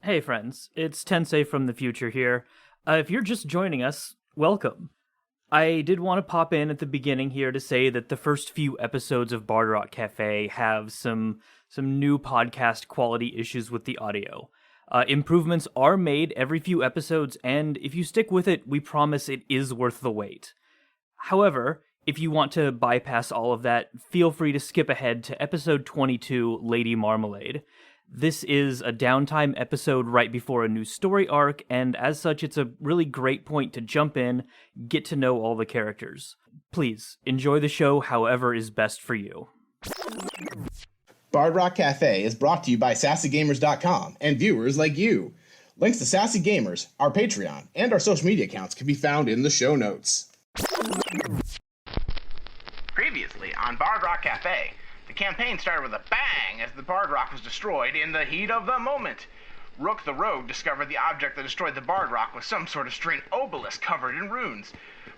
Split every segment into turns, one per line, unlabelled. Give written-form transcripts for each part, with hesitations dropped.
Hey friends, it's Tensei from the future here. If you're just joining us, welcome. I did want to pop in at the beginning here to say that the first few episodes of Bard Rock Cafe have some new podcast quality issues with the audio. Improvements are made every few episodes, and if you stick with it, we promise it is worth the wait. However, if you want to bypass all of that, feel free to skip ahead to episode 22, Lady Marmalade. This is a downtime episode right before a new story arc, and as such, it's a really great point to jump in, get to know all the characters. Please, enjoy the show however is best for you.
Bard Rock Cafe is brought to you by SassyGamers.com and viewers like you. Links to Sassy Gamers, our Patreon, and our social media accounts can be found in the show notes. Previously on Bard Rock Cafe, the campaign started with a bang as the Bard Rock was destroyed in the heat of the moment. Rook the Rogue discovered the object that destroyed the Bard Rock was some sort of strange obelisk covered in runes.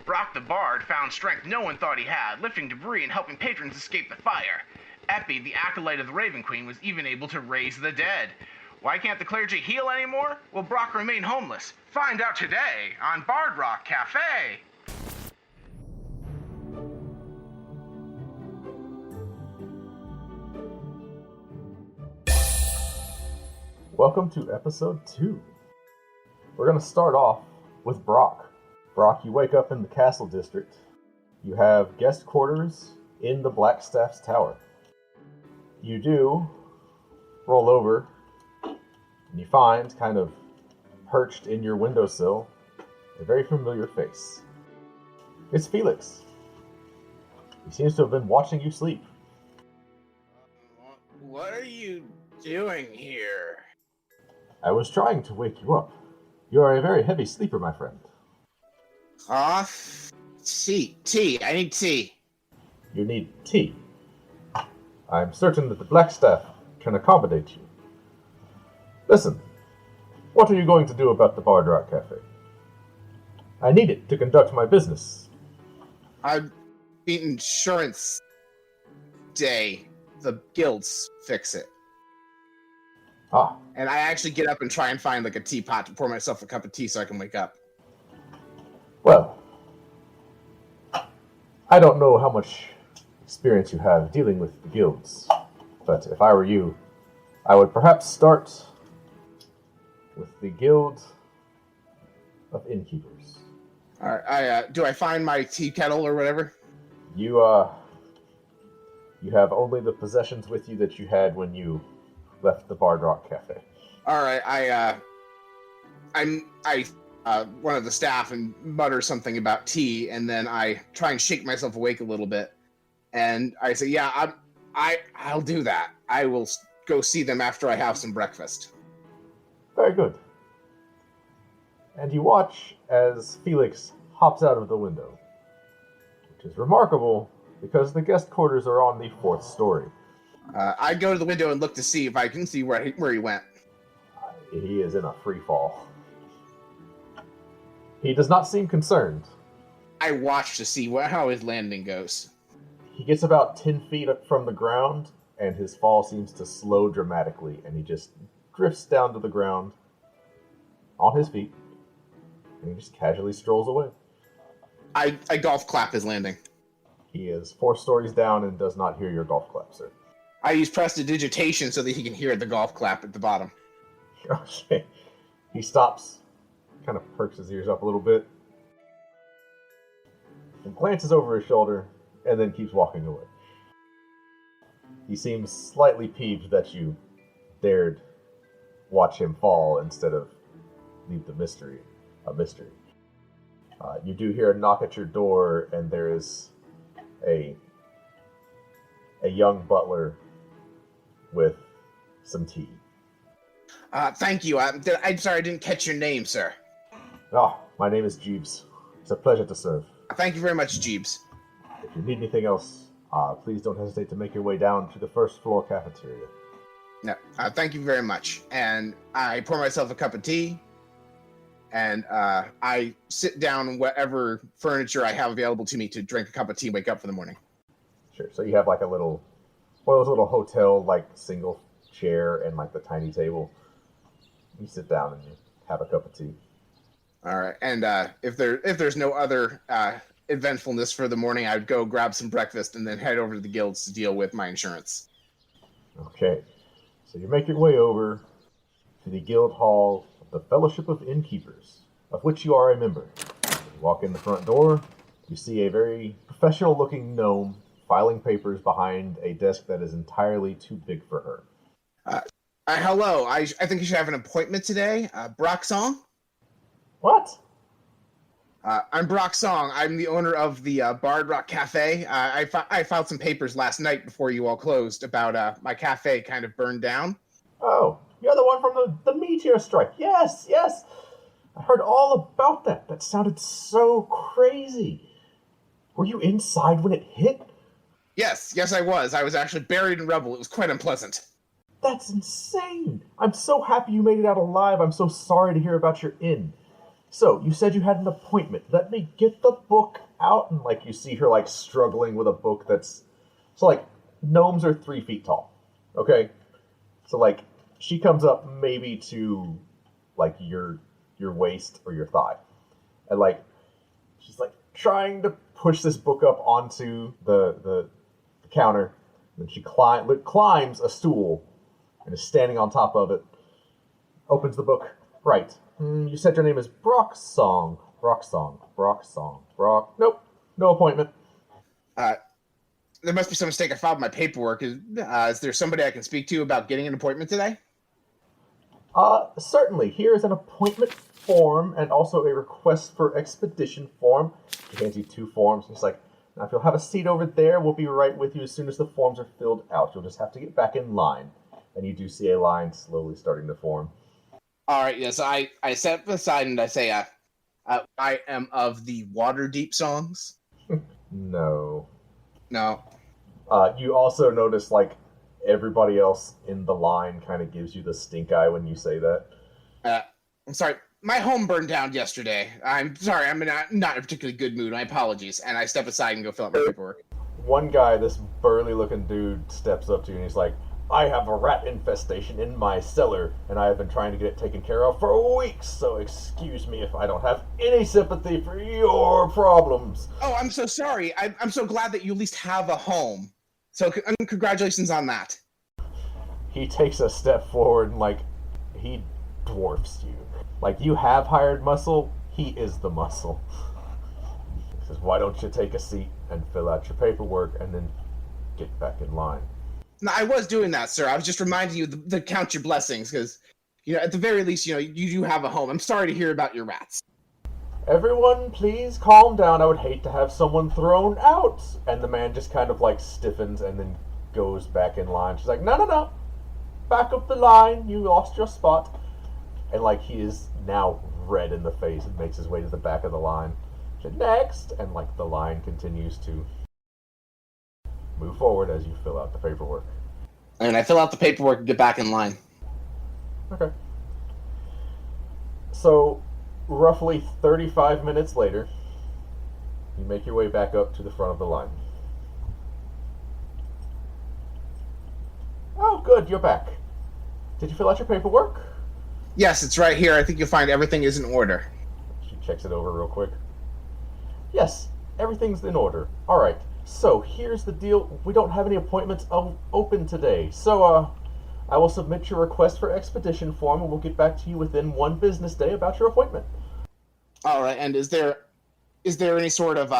Brock the Bard found strength no one thought he had, lifting debris and helping patrons escape the fire. Epi, the acolyte of the Raven Queen, was even able to raise the dead. Why can't the clergy heal anymore? Will Brock remain homeless? Find out today on Bard Rock Cafe.
Welcome to episode 2. We're going to start off with Brock. Brock, you wake up in the castle district. You have guest quarters in the Blackstaff's tower. You do roll over, and you find, kind of perched in your windowsill, a very familiar face. It's Felix. He seems to have been watching you sleep.
What are you doing here?
I was trying to wake you up. You are a very heavy sleeper, my friend.
Tea. I need tea.
You need tea. I'm certain that the Blackstaff can accommodate you. Listen, what are you going to do about the Bard Rock Cafe? I need it to conduct my business.
I'm insurance day. The guilds fix it.
Ah.
And I actually get up and try and find like a teapot to pour myself a cup of tea so I can wake up.
Well, I don't know how much experience you have dealing with the guilds, but if I were you, I would perhaps start with the Guild of Innkeepers.
Alright, do I find my tea kettle or whatever?
You have only the possessions with you that you had when you left the Bard Rock Cafe.
Alright, I one of the staff and mutter something about tea, and then I try and shake myself awake a little bit. And I say, yeah, I'll do that. I will go see them after I have some breakfast.
Very good. And you watch as Felix hops out of the window, which is remarkable because the guest quarters are on the 4th story.
I go to the window and look to see if I can see where he went.
He is in a free fall. He does not seem concerned.
I watch to see how his landing goes.
He gets about 10 feet up from the ground, and his fall seems to slow dramatically, and he just drifts down to the ground on his feet, and he just casually strolls away.
I golf clap his landing.
He is 4 stories down and does not hear your golf clap, sir.
I use prestidigitation so that he can hear the golf clap at the bottom.
Okay. He stops, kind of perks his ears up a little bit, and glances over his shoulder, and then keeps walking away. He seems slightly peeved that you dared watch him fall instead of leave the mystery a mystery. You do hear a knock at your door, and there is a young butler with some tea.
Thank you. I'm sorry I didn't catch your name, sir.
My name is Jeeves. It's a pleasure to serve.
Thank you very much, Jeeves.
If you need anything else, please don't hesitate to make your way down to the 1st floor cafeteria.
No, thank you very much. And I pour myself a cup of tea, and I sit down on whatever furniture I have available to me to drink a cup of tea and wake up for the morning.
Sure. So you have like one of those little hotel, like, single chair and like the tiny table. You sit down and you have a cup of tea.
All right, and if there's no other eventfulness for the morning, I would go grab some breakfast and then head over to the guilds to deal with my insurance.
Okay, so you make your way over to the guild hall of the Fellowship of Innkeepers, of which you are a member. You walk in the front door, you see a very professional-looking gnome filing papers behind a desk that is entirely too big for her.
Hello, I think you should have an appointment today. Brock Song?
What?
I'm Brock Song. I'm the owner of the Bard Rock Cafe. I filed some papers last night before you all closed about my cafe kind of burned down.
Oh, you're the one from the meteor strike. Yes, yes. I heard all about that. That sounded so crazy. Were you inside when it hit?
Yes, I was. I was actually buried in rubble. It was quite unpleasant.
That's insane. I'm so happy you made it out alive. I'm so sorry to hear about your inn. So, you said you had an appointment. Let me get the book out. And, you see her, struggling with a book that's... So, gnomes are 3 feet tall. Okay? So, she comes up maybe to, your waist or your thigh. And, she's, trying to push this book up onto the counter. And she climbs a stool and is standing on top of it. Opens the book. Right. You said your name is Brock Song. Brock. Nope. No appointment.
There must be some mistake. I filed my paperwork. Is there somebody I can speak to about getting an appointment today?
Certainly. Here is an appointment form and also a request for expedition form. She hands you 2 forms. She's like, now if you'll have a seat over there, we'll be right with you as soon as the forms are filled out. You'll just have to get back in line. And you do see a line slowly starting to form.
All right, yes, I step aside and I say, I am of the Waterdeep songs.
No.
No.
You also notice, everybody else in the line kind of gives you the stink eye when you say that.
I'm sorry. My home burned down yesterday. I'm sorry. I'm not in a particularly good mood. My apologies. And I step aside and go fill out my paperwork.
One guy, this burly-looking dude, steps up to you and he's like, I have a rat infestation in my cellar, and I have been trying to get it taken care of for weeks, so excuse me if I don't have any sympathy for your problems.
Oh, I'm so sorry. I'm so glad that you at least have a home. So congratulations on that.
He takes a step forward and, he dwarfs you. You have hired muscle, he is the muscle. He says, why don't you take a seat and fill out your paperwork and then get back in line?
No, I was doing that, sir. I was just reminding you to count your blessings, because, at the very least, you do have a home. I'm sorry to hear about your rats.
Everyone, please calm down. I would hate to have someone thrown out. And the man just kind of, stiffens and then goes back in line. She's like, no. Back up the line. You lost your spot. And, he is now red in the face and makes his way to the back of the line. She said, next! And, the line continues to move forward as you fill out the paperwork.
And I fill out the paperwork and get back in line.
Okay. So, roughly 35 minutes later, you make your way back up to the front of the line. Oh, good, you're back. Did you fill out your paperwork?
Yes, it's right here. I think you'll find everything is in order.
She checks it over real quick. Yes, everything's in order. All right. So, here's the deal. We don't have any appointments open today. So, I will submit your request for expedition form and we'll get back to you within 1 business day about your appointment.
All right, and is there any sort of,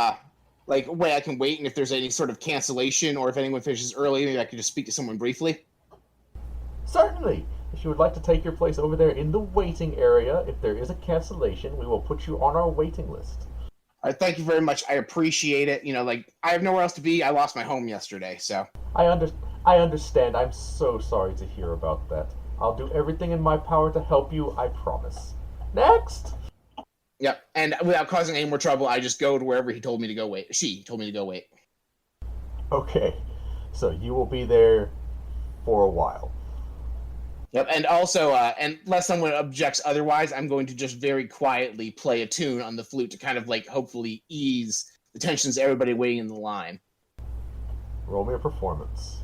way I can wait, and if there's any sort of cancellation or if anyone finishes early, maybe I could just speak to someone briefly?
Certainly. If you would like to take your place over there in the waiting area, if there is a cancellation, we will put you on our waiting list.
All right, thank you very much. I appreciate it. I have nowhere else to be. I lost my home yesterday, so.
I understand. I'm so sorry to hear about that. I'll do everything in my power to help you, I promise. Next!
Yep, and without causing any more trouble, I just go to wherever he told me to go wait. She told me to go wait.
Okay, so you will be there for a while.
Yep, and also, unless someone objects otherwise, I'm going to just very quietly play a tune on the flute to kind of, hopefully ease the tensions of everybody waiting in the line.
Roll me a performance.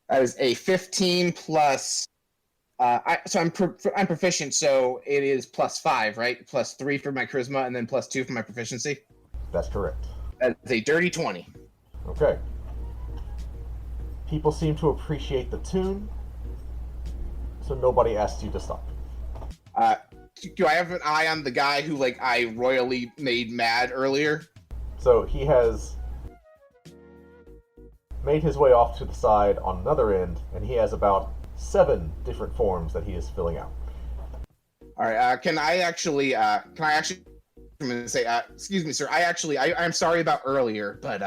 That is a 15 plus I'm proficient, so it is +5, right? +3 for my charisma, and then +2 for my proficiency.
That's correct.
That's a dirty 20.
Okay. People seem to appreciate the tune, so nobody asked you to stop.
Do I have an eye on the guy who I royally made mad earlier?
So he has made his way off to the side on another end, and he has about 7 different forms that he is filling out.
All right. Can I actually? I'm gonna say, excuse me, sir. I'm sorry about earlier, but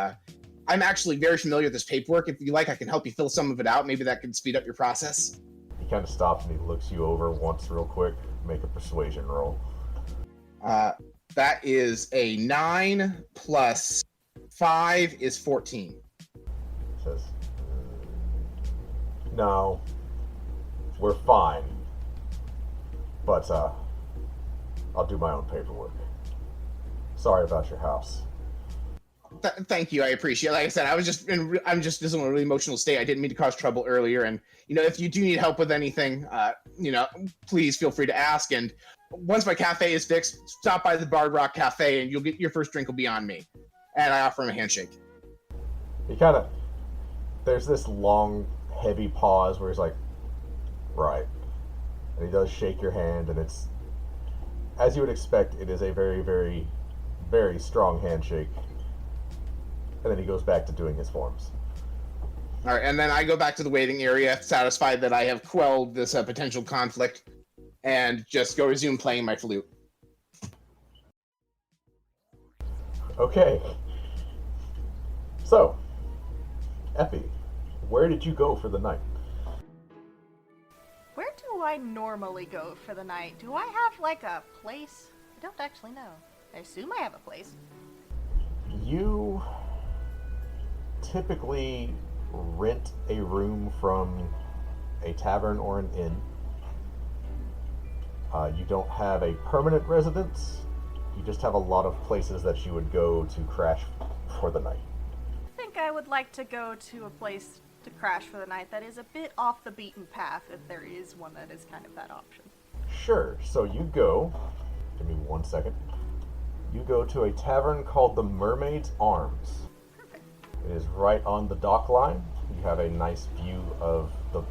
I'm actually very familiar with this paperwork. If you like, I can help you fill some of it out. Maybe that can speed up your process.
He kind of stops and he looks you over once real quick. Make a persuasion roll.
That is a 9 plus 5 is 14.
Says, no, we're fine, but I'll do my own paperwork. Sorry about your house.
Thank you, I appreciate it. Like I said, I'm just in a really emotional state. I didn't mean to cause trouble earlier, and if you do need help with anything, please feel free to ask. And once my cafe is fixed, stop by the Bard Rock Cafe, and you'll get your first drink will be on me. And I offer him a handshake.
There's this long, heavy pause where he's like, right. And he does shake your hand, and it's, as you would expect, it is a very, very, very strong handshake. And then he goes back to doing his forms.
All right, and then I go back to the waiting area, satisfied that I have quelled this potential conflict, and just go resume playing my flute.
Okay. So, Epi, where did you go for the night?
Where do I normally go for the night? Do I have a place? I don't actually know. I assume I have a place.
You typically rent a room from a tavern or an inn. You don't have a permanent residence. You just have a lot of places that you would go to crash for the night.
I think I would like to go to a place to crash for the night that is a bit off the beaten path, if there is one that is kind of that option.
Sure, so you go, give me 1 second. You go to a tavern called the Mermaid's Arms.
Perfect.
It is right on the dock line. You have a nice view of the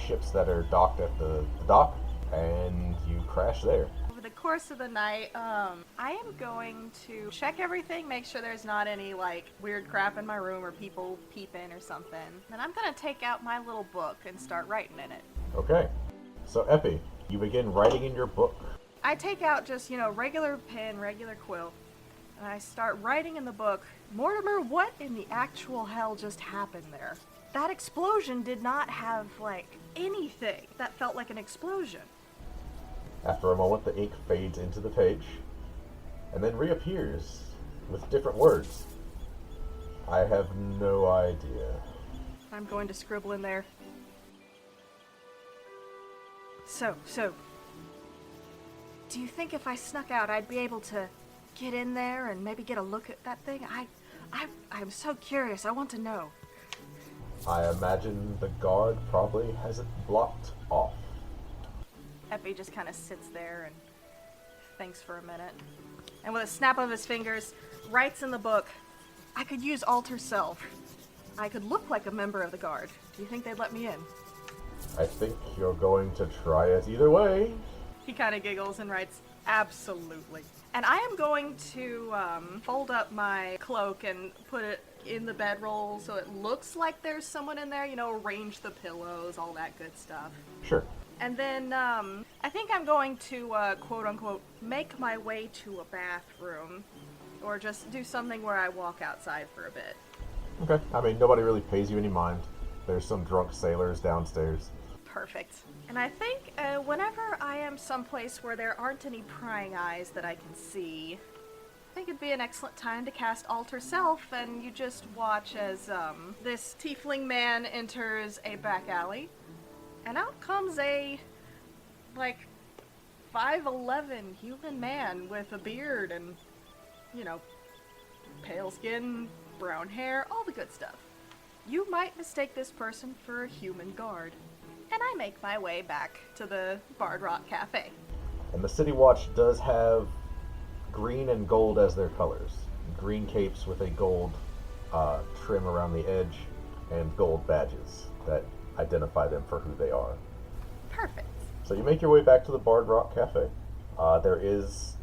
ships that are docked at the dock, and you crash there.
Over the course of the night, I am going to check everything, make sure there's not any weird crap in my room or people peep in or something. Then I'm gonna take out my little book and start writing in it.
Okay, so Epi, you begin writing in your book.
I take out just, regular pen, regular quill, and I start writing in the book, Mortimer, what in the actual hell just happened there? That explosion did not have, anything that felt like an explosion.
After a moment, the ink fades into the page, and then reappears with different words. I have no idea.
I'm going to scribble in there. So, do you think if I snuck out, I'd be able to get in there and maybe get a look at that thing? I'm so curious. I want to know.
I imagine the guard probably has it blocked off.
Epi just kind of sits there and thinks for a minute. And with a snap of his fingers, writes in the book, I could use alter self. I could look like a member of the guard. Do you think they'd let me in?
I think you're going to try it either way.
He kind of giggles and writes, absolutely. And I am going to fold up my cloak and put it in the bedroll so it looks like there's someone in there, arrange the pillows, all that good stuff.
Sure.
And then I think I'm going to, quote unquote, make my way to a bathroom. Or just do something where I walk outside for a bit.
Okay. I mean, nobody really pays you any mind. There's some drunk sailors downstairs.
Perfect. And I think whenever I am someplace where there aren't any prying eyes that I can see, I think it'd be an excellent time to cast Alter Self, and you just watch as this tiefling man enters a back alley, and out comes a, 5'11" human man with a beard and, pale skin, brown hair, all the good stuff. You might mistake this person for a human guard. And And I make my way back to the Bard Rock Cafe.
And the City Watch does have green and gold as their colors. Green capes with a gold trim around the edge, and gold badges that identify them for who they are.
Perfect.
So you make your way back to the Bard Rock Cafe. There is,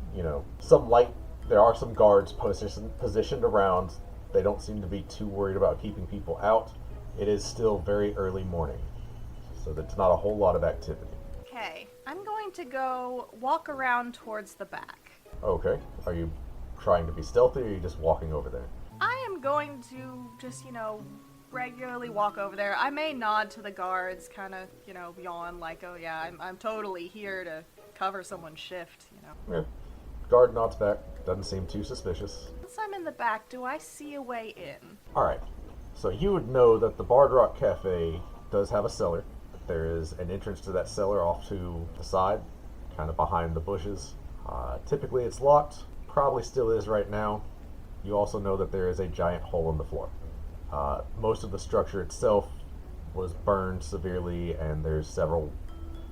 some light. There are some guards positioned around. They don't seem to be too worried about keeping people out. It is still very early morning, so there's not a whole lot of activity.
Okay, I'm going to go walk around towards the back.
Okay. Are you trying to be stealthy, or are you just walking over there?
I am going to just, regularly walk over there. I may nod to the guards, kind of, yawn like, oh yeah, I'm totally here to cover someone's shift,
Yeah. Guard nods back. Doesn't seem too suspicious.
Once I'm in the back, do I see a way in?
Alright. So you would know that the Bard Rock Cafe does have a cellar. There is an entrance to that cellar off to the side, kind of behind the bushes. Typically it's locked. Probably still is right now. You also know that there is a giant hole in the floor. Most of the structure itself was burned severely, and there's several...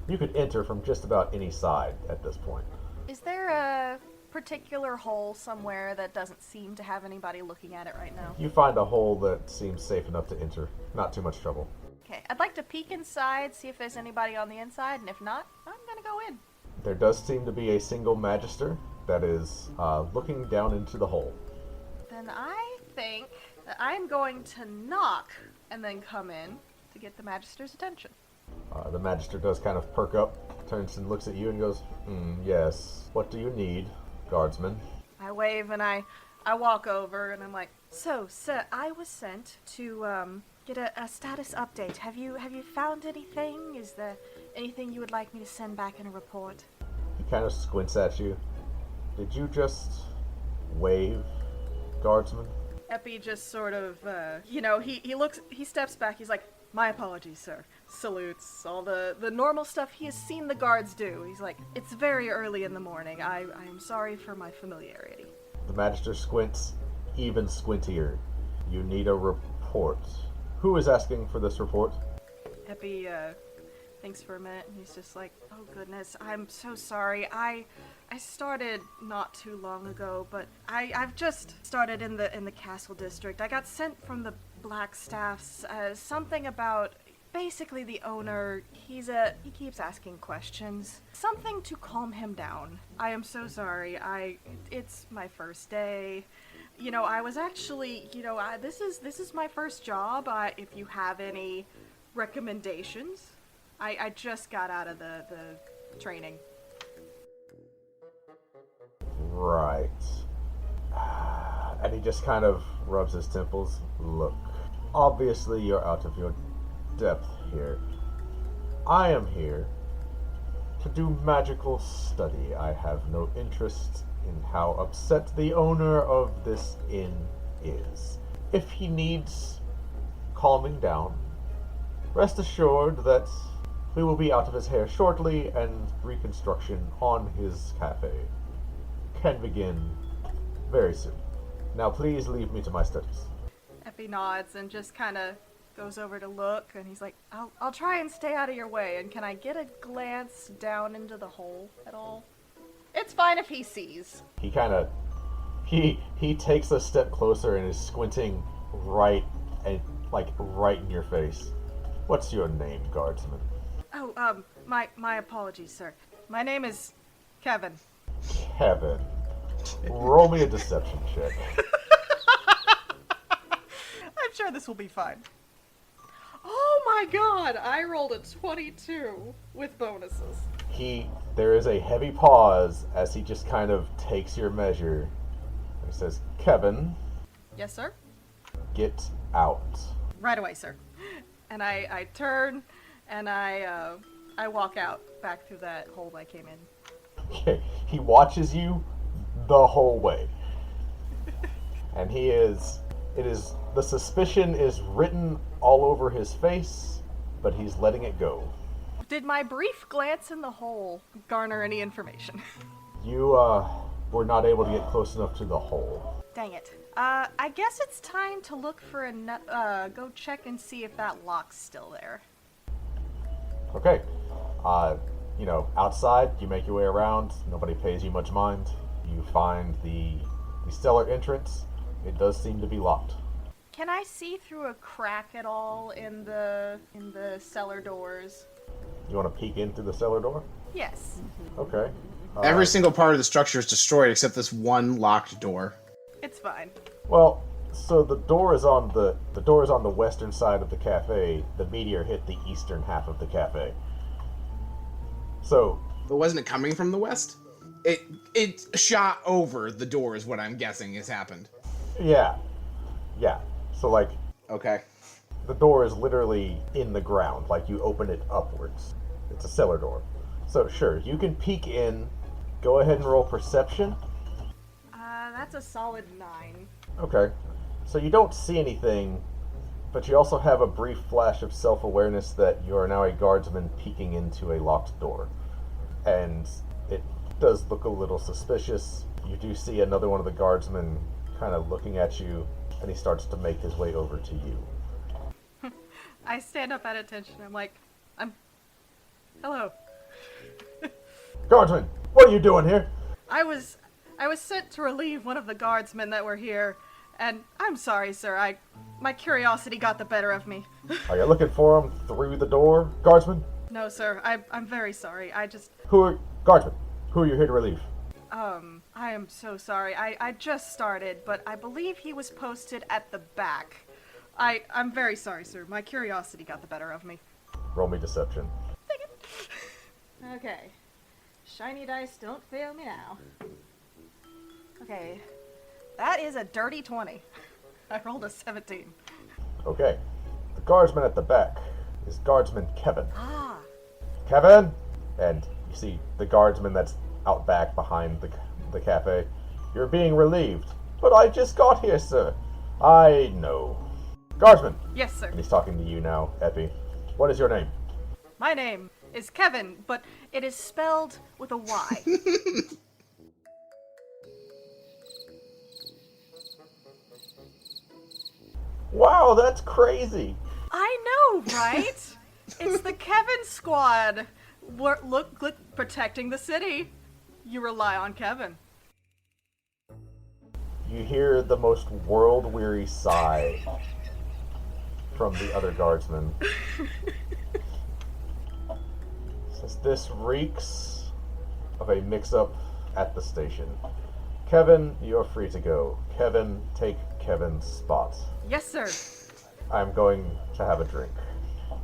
You could enter from just about any side at this point.
Is there a particular hole somewhere that doesn't seem to have anybody looking at it right now?
You find a hole that seems safe enough to enter. Not too much trouble.
Okay, I'd like to peek inside, see if there's anybody on the inside, and if not, I'm gonna go in.
There does seem to be a single magister that is looking down into the hole.
Then I think that I'm going to knock and then come in to get the Magister's attention.
The magister does kind of perk up, turns and looks at you and goes, yes, what do you need, guardsman?
I wave and I walk over and I'm like, so, sir, I was sent to get a status update. Have you found anything? Is there anything you would like me to send back in a report?
He kind of squints at you. Did you just wave, guardsman?
Epi just sort of, he steps back, he's like, my apologies, sir. Salutes, all the normal stuff he has seen the guards do. He's like, it's very early in the morning. I am sorry for my familiarity.
The magister squints even squintier. You need a report. Who is asking for this report?
Epi, thinks for a minute, and he's just like, oh goodness, I'm so sorry. I started not too long ago, but I've just started in the castle district. I got sent from the Black Staffs, something about basically the owner. He keeps asking questions. Something to calm him down. I am so sorry. It's my first day. I was actually, this is my first job. If you have any recommendations, I just got out of the training.
Right. And he just kind of rubs his temples. Look, obviously you're out of your depth here. I am here to do magical study. I have no interest in how upset the owner of this inn is. If he needs calming down, rest assured that we will be out of his hair shortly, and reconstruction on his cafe can begin very soon. Now please leave me to my studies.
Epi nods and just kind of goes over to look, and he's like, I'll try and stay out of your way, and can I get a glance down into the hole at all? It's fine if he sees.
He kind of, he takes a step closer and is squinting right in your face. What's your name, guardsman?
Oh, my apologies, sir. My name is Kevin.
Kevin. Roll me a deception check.
I'm sure this will be fine. Oh my god, I rolled a 22 with bonuses.
There is a heavy pause as he just kind of takes your measure. He says, Kevin.
Yes, sir?
Get out.
Right away, sir. And I turn and I walk out back through that hole I came in.
Okay. He watches you the whole way. And the suspicion is written all over his face, but he's letting it go.
Did my brief glance in the hole garner any information?
You, were not able to get close enough to the hole.
Dang it. I guess it's time to look for go check and see if that lock's still there.
Okay. Outside, you make your way around. Nobody pays you much mind. You find the cellar entrance. It does seem to be locked.
Can I see through a crack at all in the cellar doors?
You want to peek in through the cellar door?
Yes.
Okay.
Every single part of the structure is destroyed except this one locked door.
It's fine.
Well, so the door is on the western side of the cafe. The meteor hit the eastern half of the cafe. So,
But wasn't it coming from the west? It shot over the door is what I'm guessing has happened.
yeah. So
Okay.
the door is literally in the ground, like you open it upwards. It's a cellar door. So sure, you can peek in. Go ahead and roll perception.
That's a solid 9.
Okay. So you don't see anything, but you also have a brief flash of self-awareness that you are now a guardsman peeking into a locked door. And it does look a little suspicious. You do see another one of the guardsmen kind of looking at you, and he starts to make his way over to you.
I stand up at attention. I'm like, hello.
Guardsman, what are you doing here?
I was sent to relieve one of the guardsmen that were here, and I'm sorry, sir. My curiosity got the better of me.
Are you looking for him through the door, guardsman?
No, sir. I'm very sorry.
Guardsman, who are you here to relieve?
I am so sorry. I just started, but I believe he was posted at the back. I'm very sorry, sir. My curiosity got the better of me.
Roll me deception.
Okay. Shiny dice, don't fail me now. Okay. That is a dirty 20. I rolled a 17.
Okay. The guardsman at the back is Guardsman Kevin.
Ah.
Kevin! And you see the guardsman that's out back behind the cafe. You're being relieved. But I just got here, sir. I know. Guardsman!
Yes, sir.
And he's talking to you now, Epi. What is your name?
My name is Kevin, but it is spelled with a Y.
Wow, that's crazy!
I know, right? It's the Kevin squad. Look, protecting the city. You rely on Kevin.
You hear the most world-weary sigh from the other guardsman. Says, this reeks of a mix-up at the station. Kevin, you're free to go. Kevin, take Kevin's spot.
Yes, sir.
I'm going to have a drink.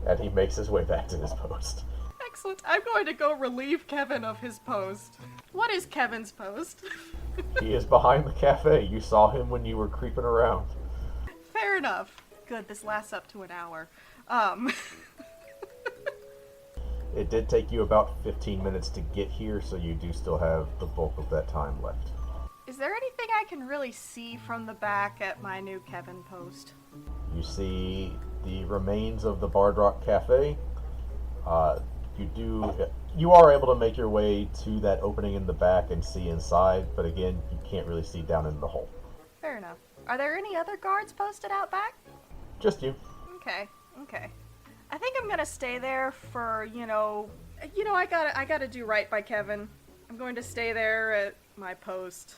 And he makes his way back to his post.
Excellent. I'm going to go relieve Kevin of his post. What is Kevin's post?
He is behind the cafe. You saw him when you were creeping around.
Fair enough. Good, this lasts up to an hour.
It did take you about 15 minutes to get here, so you do still have the bulk of that time left.
Is there anything I can really see from the back at my new Kevin post?
You see the remains of the Bard Rock Cafe. You are able to make your way to that opening in the back and see inside, but again, you can't really see down in the hole.
Fair enough. Are there any other guards posted out back?
Just you.
Okay. I think I'm gonna stay there for, I gotta do right by Kevin. I'm going to stay there at my post.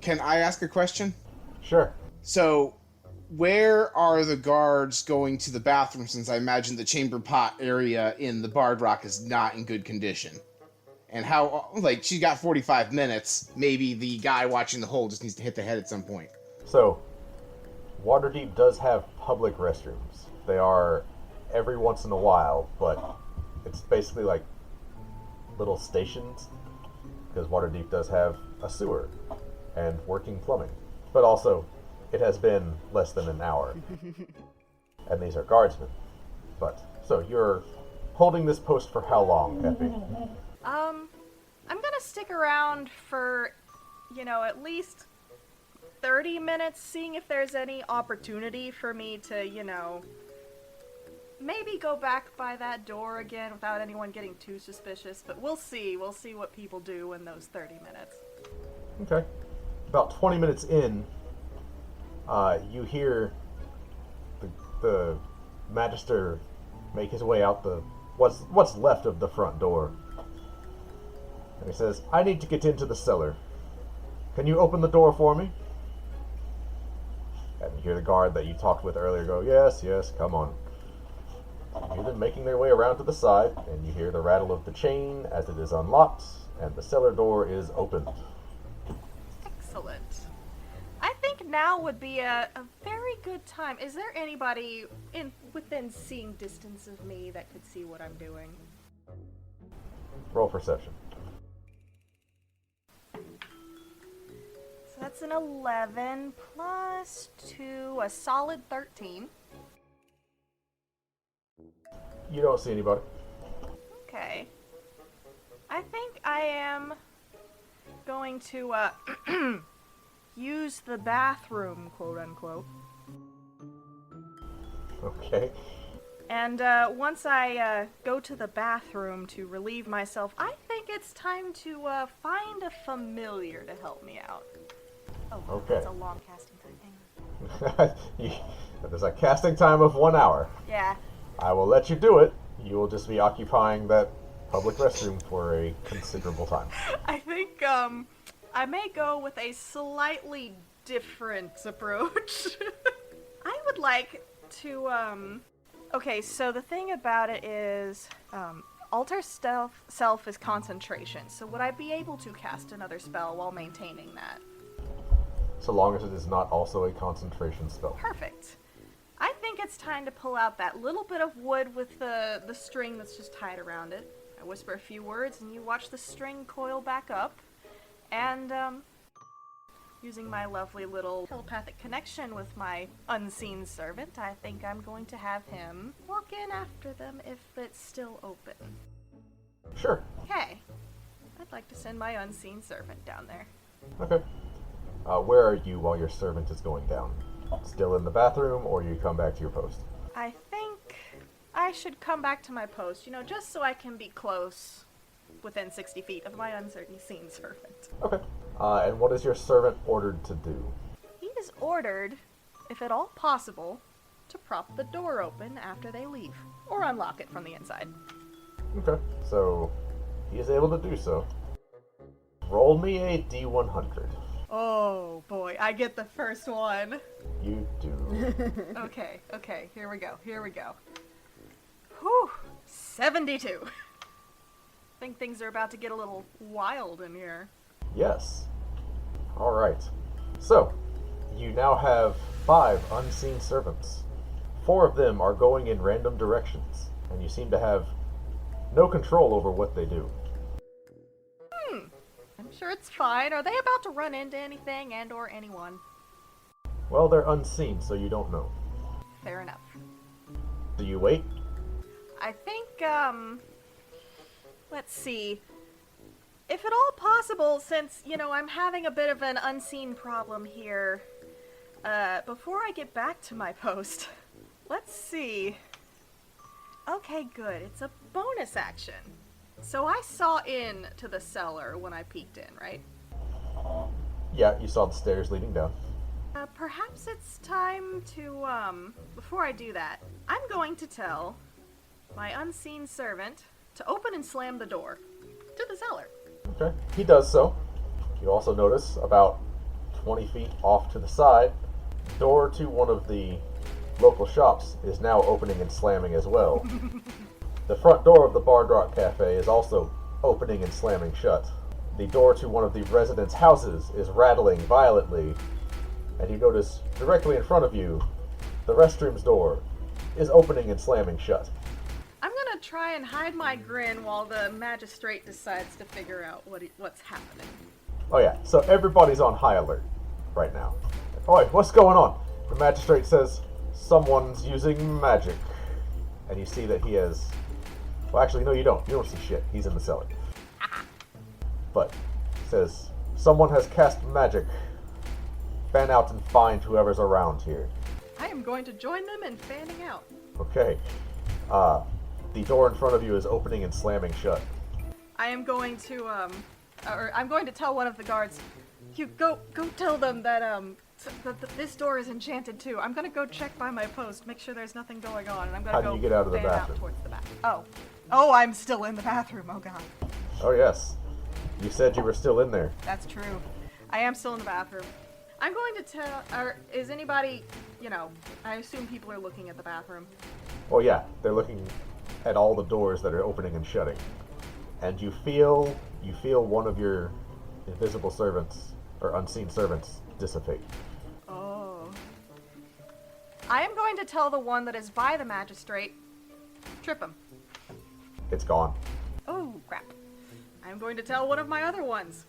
Can I ask a question?
Sure.
So, where are the guards going to the bathroom, since I imagine the chamber pot area in the Bard Rock is not in good condition? And how, she got 45 minutes, maybe the guy watching the hole just needs to hit the head at some point.
So, Waterdeep does have public restrooms. They are every once in a while, but it's basically like little stations, because Waterdeep does have a sewer and working plumbing. But also, it has been less than an hour. And these are guardsmen. So you're holding this post for how long, Epi?
I'm gonna stick around for, at least 30 minutes, seeing if there's any opportunity for me to, maybe go back by that door again without anyone getting too suspicious, but we'll see. We'll see what people do in those 30 minutes.
Okay. About 20 minutes in, you hear the Magister make his way out the what's left of the front door. And he says, I need to get into the cellar. Can you open the door for me? And you hear the guard that you talked with earlier go, yes, come on. You hear them making their way around to the side, and you hear the rattle of the chain as it is unlocked, and the cellar door is opened.
Excellent. I think now would be a very good time. Is there anybody within seeing distance of me that could see what I'm doing?
Roll perception.
So that's an 11 plus 2, a solid 13.
You don't see anybody.
Okay. I think I am going to use the bathroom, quote unquote.
Okay.
And once I go to the bathroom to relieve myself, I think it's time to find a familiar to help me out. Oh,
Okay.
That's a long casting time. Hang on.
There's a casting time of 1 hour.
Yeah.
I will let you do it. You will just be occupying that public restroom for a considerable time.
I think I may go with a slightly different approach. I would like to okay, so the thing about it is alter self is concentration. So would I be able to cast another spell while maintaining that?
So long as it is not also a concentration spell.
Perfect. I think it's time to pull out that little bit of wood with the string that's just tied around it. I whisper a few words and you watch the string coil back up. And, using my lovely little telepathic connection with my unseen servant, I think I'm going to have him walk in after them if it's still open.
Sure.
Okay. I'd like to send my unseen servant down there.
Okay. Where are you while your servant is going down? Still in the bathroom, or you come back to your post?
I think I should come back to my post, just so I can be close, within 60 feet of my unseen servant.
Okay. And what is your servant ordered to do?
He is ordered, if at all possible, to prop the door open after they leave, or unlock it from the inside.
Okay. So, he is able to do so. Roll me a D100.
Oh boy, I get the first one.
You do.
Okay, here we go. Whew, 72. Think things are about to get a little wild in here.
Yes. Alright. So, you now have 5 unseen servants. 4 of them are going in random directions, and you seem to have no control over what they do.
I'm sure it's fine. Are they about to run into anything and or anyone?
Well, they're unseen, so you don't know.
Fair enough.
Do you wait?
I think, let's see. If at all possible, since, I'm having a bit of an unseen problem here, before I get back to my post, let's see. Okay, good. It's a bonus action. So I saw into the cellar when I peeked in, right?
Yeah, you saw the stairs leading down.
Perhaps it's time to, before I do that, I'm going to tell my unseen servant to open and slam the door to the cellar.
Okay, he does so. You also notice about 20 feet off to the side, door to one of the local shops is now opening and slamming as well. The front door of the Bard Rock Cafe is also opening and slamming shut. The door to one of the residents' houses is rattling violently, and you notice directly in front of you, the restroom's door is opening and slamming shut.
I'm gonna try and hide my grin while the magistrate decides to figure out what's happening.
Oh yeah, so everybody's on high alert right now. Oi, what's going on? The magistrate says someone's using magic. And you see that he has... Well, actually, no, you don't. You don't see shit. He's in the cellar. But it says, someone has cast magic. Fan out and find whoever's around here.
I am going to join them in fanning out.
Okay. The door in front of you is opening and slamming shut.
I am going to, I'm going to tell one of the guards, you go tell them that, that this door is enchanted too. I'm gonna go check by my post, make sure there's nothing going on, and I'm gonna
How do you get out of the
fan
bathroom?
towards the back. Oh, Oh, I'm still in the bathroom. Oh, God.
Oh, yes. You said you were still in there.
That's true. I am still in the bathroom. I'm going to tell... is anybody... I assume people are looking at the bathroom.
Well, yeah, they're looking at all the doors that are opening and shutting. And you feel one of your invisible servants, or unseen servants, dissipate.
Oh. I am going to tell the one that is by the magistrate, trip him.
It's gone.
Oh, crap. I'm going to tell one of my other ones.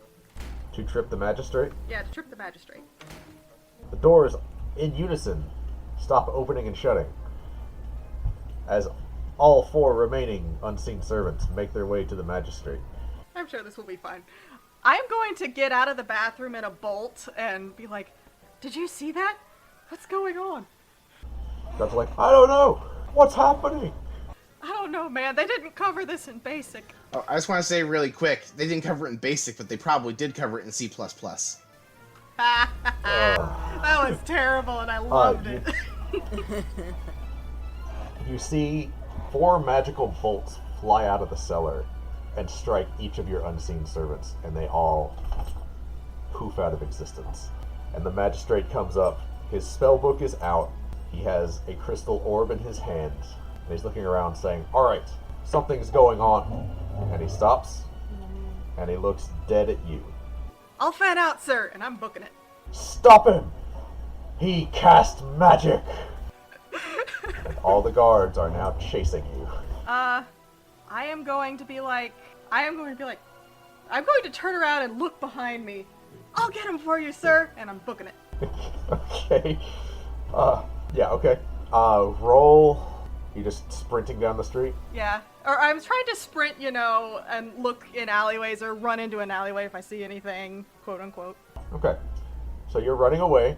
To trip the magistrate?
Yeah, to trip the magistrate.
The doors, in unison, stop opening and shutting, as all 4 remaining unseen servants make their way to the magistrate.
I'm sure this will be fine. I'm going to get out of the bathroom in a bolt and be like, did you see that? What's going on?
That's like, I don't know! What's happening?
I don't know, man. They didn't cover this in basic.
Oh, I just want to say really quick, they didn't cover it in BASIC, but they probably did cover it in C++.
That was terrible, and I loved it.
You see 4 magical bolts fly out of the cellar and strike each of your unseen servants, and they all poof out of existence. And the magistrate comes up. His spell book is out. He has a crystal orb in his hand, and he's looking around saying, all right, something's going on. And he stops, and he looks dead at you.
I'll fan out, sir, and I'm booking it.
Stop him! He cast magic! And all the guards are now chasing you.
I'm going to turn around and look behind me. I'll get him for you, sir, and I'm booking it.
Okay. Yeah, okay. Roll. You just sprinting down the street?
Yeah. Or I'm trying to sprint, and look in alleyways or run into an alleyway if I see anything, quote unquote.
Okay. So you're running away.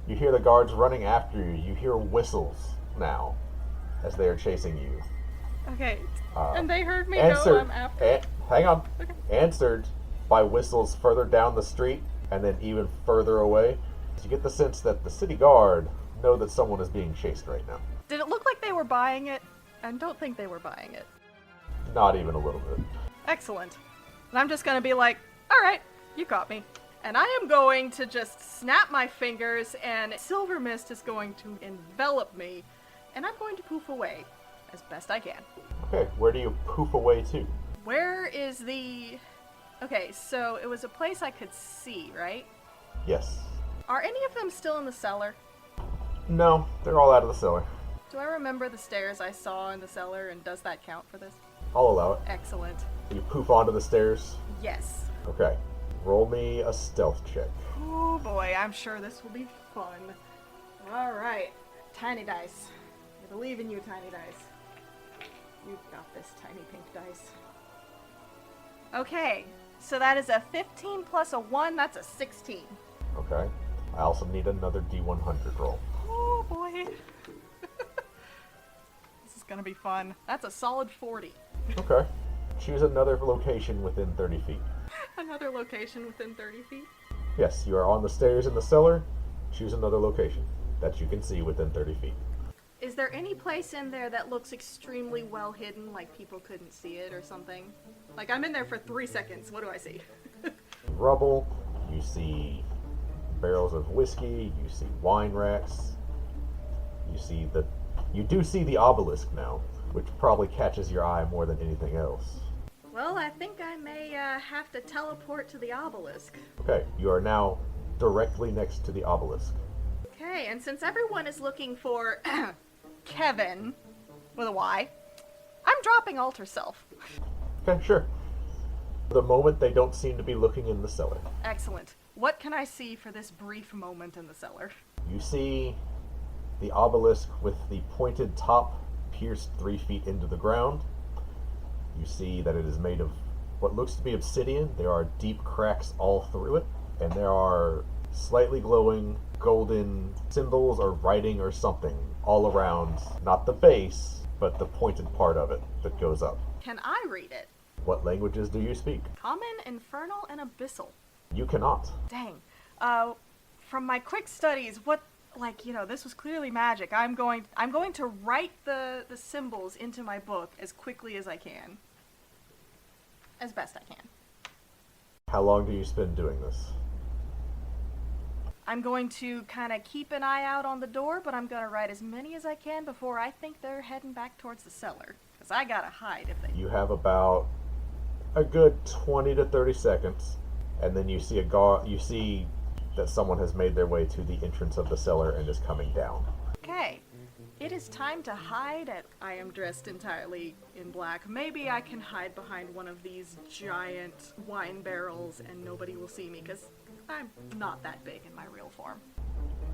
You hear the guards running after you. You hear whistles now as they are chasing you.
Okay. And they heard me know I'm after.
Hang on.
Okay.
Answered by whistles further down the street and then even further away. So you get the sense that the city guard know that someone is being chased right now.
Did it look like they were buying it? I don't think they were buying it.
Not even a little bit.
Excellent. And I'm just gonna be like, alright, you caught me. And I am going to just snap my fingers and silver mist is going to envelop me. And I'm going to poof away as best I can.
Okay, where do you poof away to?
Where is the... Okay, so it was a place I could see, right?
Yes.
Are any of them still in the cellar?
No, they're all out of the cellar.
Do I remember the stairs I saw in the cellar, and does that count for this?
I'll allow it.
Excellent.
You poof onto the stairs.
Yes.
Okay. Roll me a stealth check.
Oh boy, I'm sure this will be fun. Alright. Tiny dice. I believe in you, Tiny Dice. You've got this, tiny pink dice. Okay, so that is a 15 plus a 1, that's a 16.
Okay. I also need another D100 roll.
Oh boy. This is gonna be fun. That's a solid 40.
Okay. Choose another location within 30 feet.
Another location within 30 feet?
Yes, you are on the stairs in the cellar. Choose another location that you can see within 30 feet.
Is there any place in there that looks extremely well hidden, like people couldn't see it or something? Like, I'm in there for 3 seconds. What do I see?
Rubble. You see barrels of whiskey. You see wine racks. You do see the obelisk now, which probably catches your eye more than anything else.
Well, I think I may have to teleport to the obelisk.
Okay, you are now directly next to the obelisk.
Okay, and since everyone is looking for Kevin, with a Y, I'm dropping alter self.
Okay, sure. For the moment, they don't seem to be looking in the cellar.
Excellent. What can I see for this brief moment in the cellar?
You see the obelisk with the pointed top pierced 3 feet into the ground. You see that it is made of what looks to be obsidian. There are deep cracks all through it, and there are slightly glowing golden symbols or writing or something all around, not the base, but the pointed part of it that goes up.
Can I read it?
What languages do you speak?
Common, Infernal, and Abyssal.
You cannot.
Dang. From my quick studies, what like, this was clearly magic. I'm going to write the symbols into my book as quickly as I can. As best I can.
How long do you spend doing this?
I'm going to kind of keep an eye out on the door, but I'm going to write as many as I can before I think they're heading back towards the cellar. Because I gotta hide if they...
You have about a good 20 to 30 seconds, and then you see you see that someone has made their way to the entrance of the cellar and is coming down.
Okay. It is time to hide. I am dressed entirely in black. Maybe I can hide behind one of these giant wine barrels and nobody will see me, because I'm not that big in my real form.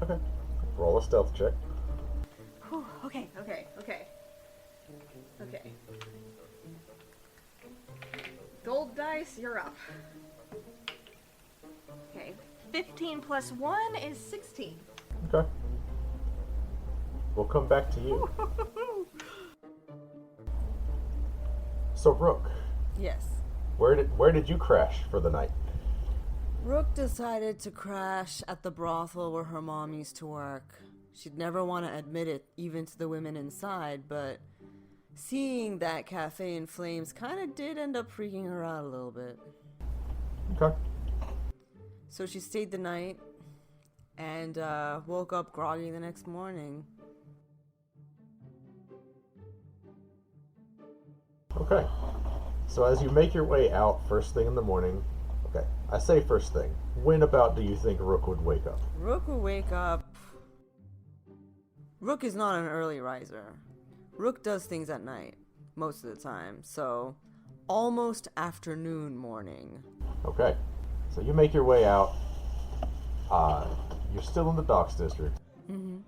Okay. Roll a stealth check.
Whew, okay. Gold dice, you're up. Okay. 15 plus 1 is 16.
Okay. We'll come back to you. So, Rook.
Yes.
Where did you crash for the night?
Rook decided to crash at the brothel where her mom used to work. She'd never want to admit it, even to the women inside, but seeing that cafe in flames kind of did end up freaking her out a little bit.
Okay.
So she stayed the night and woke up groggy the next morning.
Okay. So as you make your way out first thing in the morning, okay, I say first thing, when about do you think Rook would wake up?
Rook will wake up. Rook is not an early riser. Rook does things at night, most of the time, so almost afternoon morning.
Okay. So you make your way out. You're still in the docks district.
Mm-hmm.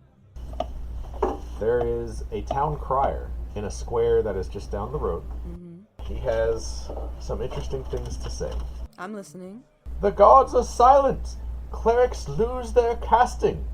There is a town crier in a square that is just down the road.
Mm-hmm.
He has some interesting things to say.
I'm listening.
The gods are silent. Clerics lose their casting.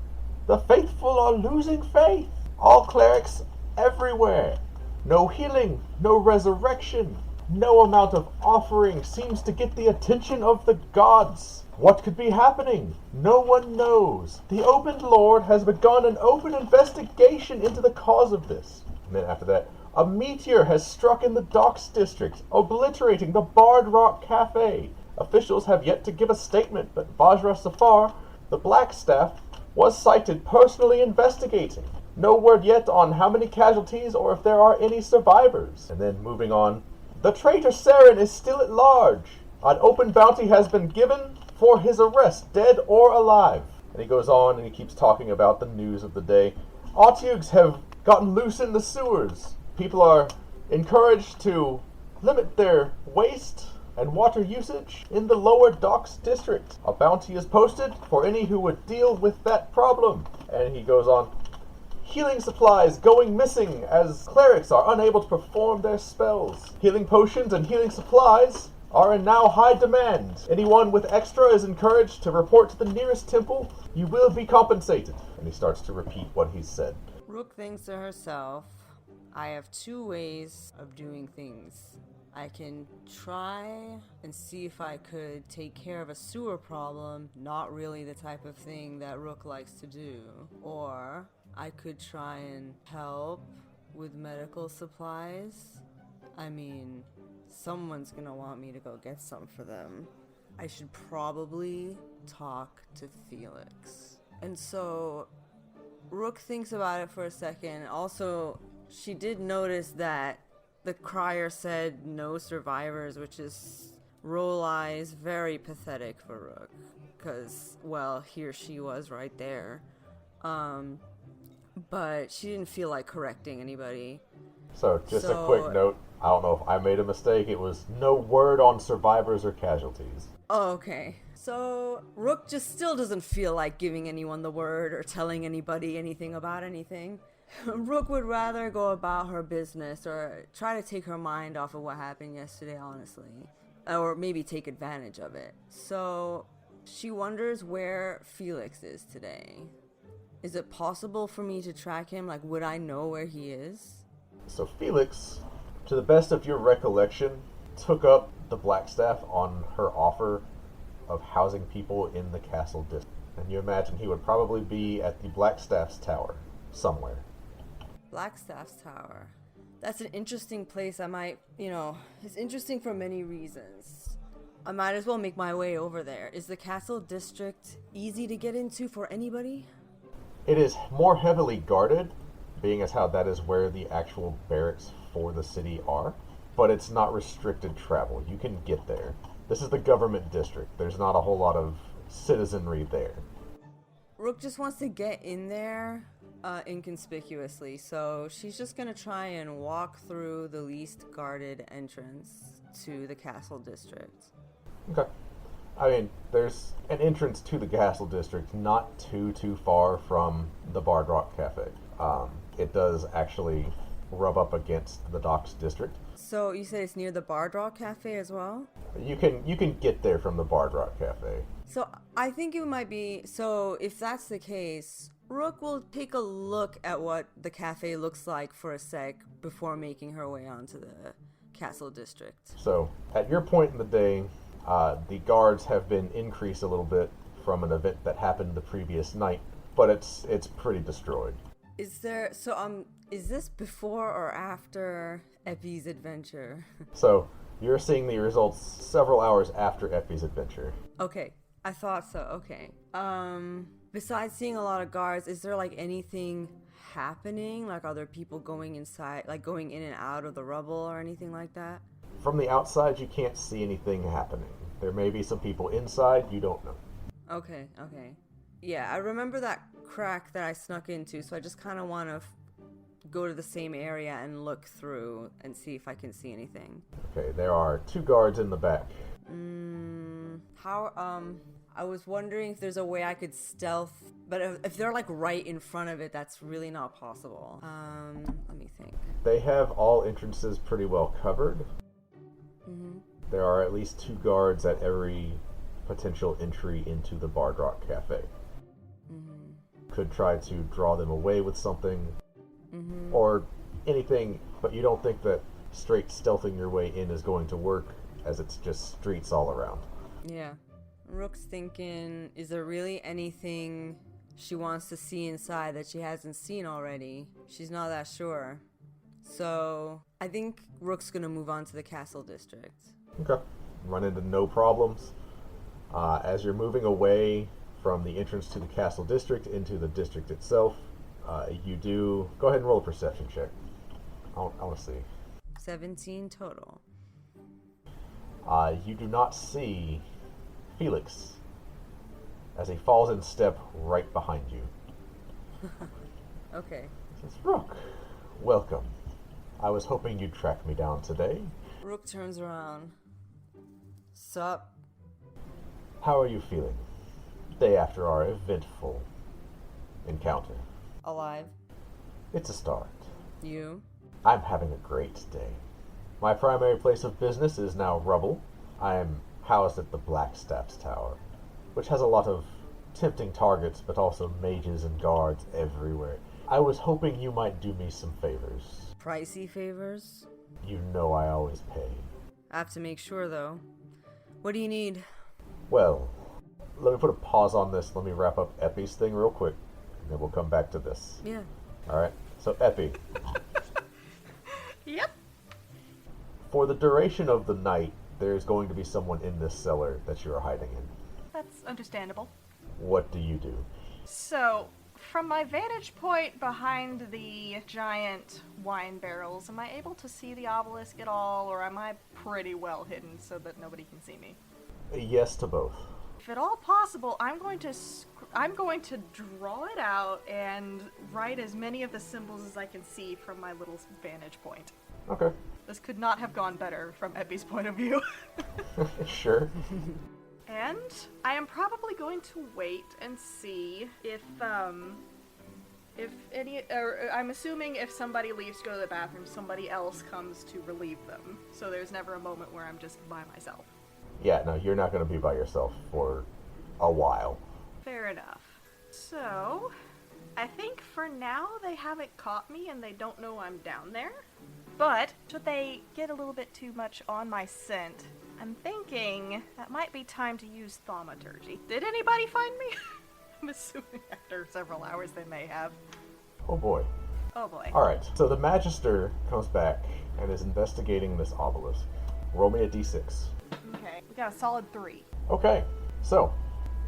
The faithful are losing faith. All clerics everywhere. No healing, no resurrection. No amount of offering seems to get the attention of the gods. What could be happening? No one knows. The opened Lord has begun an open investigation into the cause of this. And then after that, a meteor has struck in the docks district, obliterating the Bard Rock Cafe. Officials have yet to give a statement, but Vajra Safar, the Black Staff, was cited personally investigating. No word yet on how many casualties or if there are any survivors. And then moving on, the traitor Saren is still at large. An open bounty has been given for his arrest, dead or alive. And he goes on and he keeps talking about the news of the day. Autugs have gotten loose in the sewers. People are encouraged to limit their waste and water usage in the lower docks district. A bounty is posted for any who would deal with that problem. And he goes on, healing supplies going missing as clerics are unable to perform their spells. Healing potions and healing supplies are in now high demand. Anyone with extra is encouraged to report to the nearest temple. You will be compensated. And he starts to repeat what he said.
Rook thinks to herself, I have two ways of doing things. I can try and see if I could take care of a sewer problem, not really the type of thing that Rook likes to do. Or I could try and help with medical supplies. I mean, someone's gonna want me to go get some for them. I should probably talk to Felix. And so Rook thinks about it for a second. Also, she did notice that the crier said no survivors, which is, roll eyes, very pathetic for Rook. Because, well, here she was right there. But she didn't feel like correcting anybody.
So, just a quick note. I don't know if I made a mistake. It was no word on survivors or casualties.
Oh, okay. So, Rook just still doesn't feel like giving anyone the word or telling anybody anything about anything. Rook would rather go about her business or try to take her mind off of what happened yesterday, honestly. Or maybe take advantage of it. So, she wonders where Felix is today. Is it possible for me to track him? Like, would I know where he is?
So Felix, to the best of your recollection, took up the Blackstaff on her offer of housing people in the castle district. And you imagine he would probably be at the Blackstaff's Tower, somewhere.
Blackstaff's Tower. That's an interesting place. It's interesting for many reasons. I might as well make my way over there. Is the castle district easy to get into for anybody?
It is more heavily guarded, being as how that is where the actual barracks for the city are, but it's not restricted travel. You can get there. This is the government district. There's not a whole lot of citizenry there.
Rook just wants to get in there inconspicuously, so she's just gonna try and walk through the least guarded entrance to the castle district.
Okay. I mean, there's an entrance to the castle district not too far from the Bard Rock Cafe. It does actually rub up against the docks district.
So you said it's near the Bard Rock Cafe as well?
You can get there from the Bard Rock Cafe.
So I think it might be, so if that's the case, Rook will take a look at what the cafe looks like for a sec before making her way onto the castle district.
So at your point in the day, the guards have been increased a little bit from an event that happened the previous night, but it's pretty destroyed.
Is this before or after Epi's adventure?
So you're seeing the results several hours after Epi's adventure.
Okay, I thought so. Okay. Besides seeing a lot of guards, is there like anything happening? Like are there people going inside, like going in and out of the rubble or anything like that?
From the outside, you can't see anything happening. There may be some people inside, you don't know.
Okay. Yeah, I remember that crack that I snuck into, so I just kind of want to go to the same area and look through and see if I can see anything.
Okay, there are 2 guards in the back.
I was wondering if there's a way I could stealth, but if they're like right in front of it, that's really not possible. Let me think.
They have all entrances pretty well covered. There are at least 2 guards at every potential entry into the Bard Rock Cafe. Could try to draw them away with something, or anything, but you don't think that straight stealthing your way in is going to work, as it's just streets all around.
Yeah. Rook's thinking, is there really anything she wants to see inside that she hasn't seen already? She's not that sure. So, I think Rook's gonna move on to the castle district.
Okay. Run into no problems. As you're moving away from the entrance to the castle district into the district itself, you do... Go ahead and roll a perception check. I want to see.
17 total.
You do not see Felix as he falls in step right behind you.
Okay.
Says, Rook, welcome. I was hoping you'd track me down today.
Rook turns around. Sup?
How are you feeling? Day after our eventful encounter.
Alive?
It's a start.
You?
I'm having a great day. My primary place of business is now rubble. I am housed at the Blackstaff's Tower, which has a lot of tempting targets, but also mages and guards everywhere. I was hoping you might do me some favors.
Pricey favors?
You know I always pay.
I have to make sure, though. What do you need?
Well, let me put a pause on this. Let me wrap up Epi's thing real quick, and then we'll come back to this.
Yeah.
Alright, so Epi.
Yep.
For the duration of the night, there's going to be someone in this cellar that you are hiding in.
That's understandable.
What do you do?
So, from my vantage point behind the giant wine barrels, am I able to see the obelisk at all, or am I pretty well hidden so that nobody can see me?
Yes to both.
If at all possible, I'm going to draw it out and write as many of the symbols as I can see from my little vantage point.
Okay.
This could not have gone better from Epi's point of view.
Sure.
And I am probably going to wait and see if any, or I'm assuming if somebody leaves to go to the bathroom, somebody else comes to relieve them. So there's never a moment where I'm just by myself.
Yeah, no, you're not going to be by yourself for a while.
Fair enough. So, I think for now they haven't caught me and they don't know I'm down there. But, should they get a little bit too much on my scent, I'm thinking that might be time to use thaumaturgy. Did anybody find me? I'm assuming after several hours they may have.
Oh boy.
Oh boy.
Alright, so the Magister comes back and is investigating this obelisk. Roll me a d6.
Okay, we got a solid 3.
Okay, so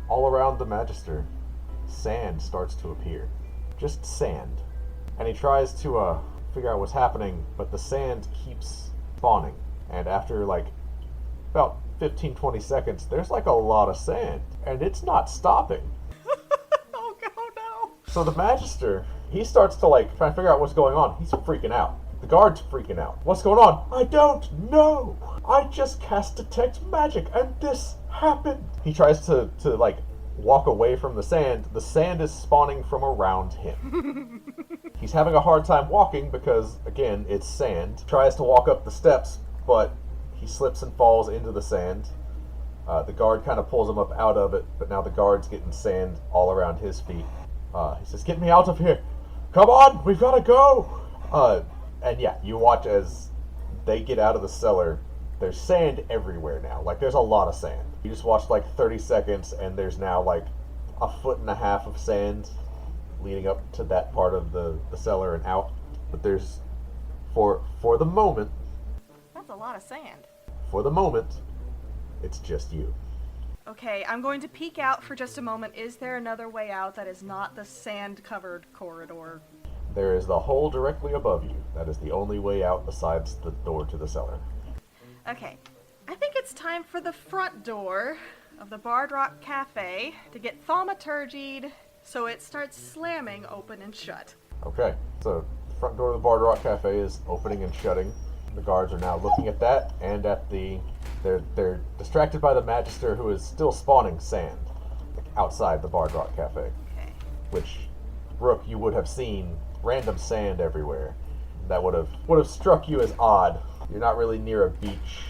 all around the Magister, sand starts to appear. Just sand. And he tries to figure out what's happening, but the sand keeps spawning. And after like about 15-20 seconds, there's like a lot of sand. And it's not stopping.
Oh no!
So the Magister, he starts to like try to figure out what's going on. He's freaking out. The guard's freaking out. What's going on? I don't know. I just cast detect magic and this happened. He tries to like walk away from the sand. The sand is spawning from around him. He's having a hard time walking because, again, it's sand. Tries to walk up the steps, but he slips and falls into the sand. The guard kind of pulls him up out of it, but now the guard's getting sand all around his feet. He says, "Get me out of here. Come on, we've got to go." And yeah, you watch as they get out of the cellar. There's sand everywhere now. Like, there's a lot of sand. You just watched like 30 seconds, and there's now like 1.5 feet of sand leading up to that part of the cellar and out. But there's, for the moment,
That's a lot of sand.
for the moment, it's just you.
Okay, I'm going to peek out for just a moment. Is there another way out that is not the sand-covered corridor?
There is the hole directly above you. That is the only way out besides the door to the cellar.
Okay, I think it's time for the front door of the Bard Rock Cafe to get thaumaturgied so it starts slamming open and shut.
Okay, so the front door of the Bard Rock Cafe is opening and shutting. The guards are now looking at that, and at the... They're distracted by the Magister, who is still spawning sand outside the Bard Rock Cafe.
Okay.
Which, Rook, you would have seen random sand everywhere. That would have struck you as odd. You're not really near a beach.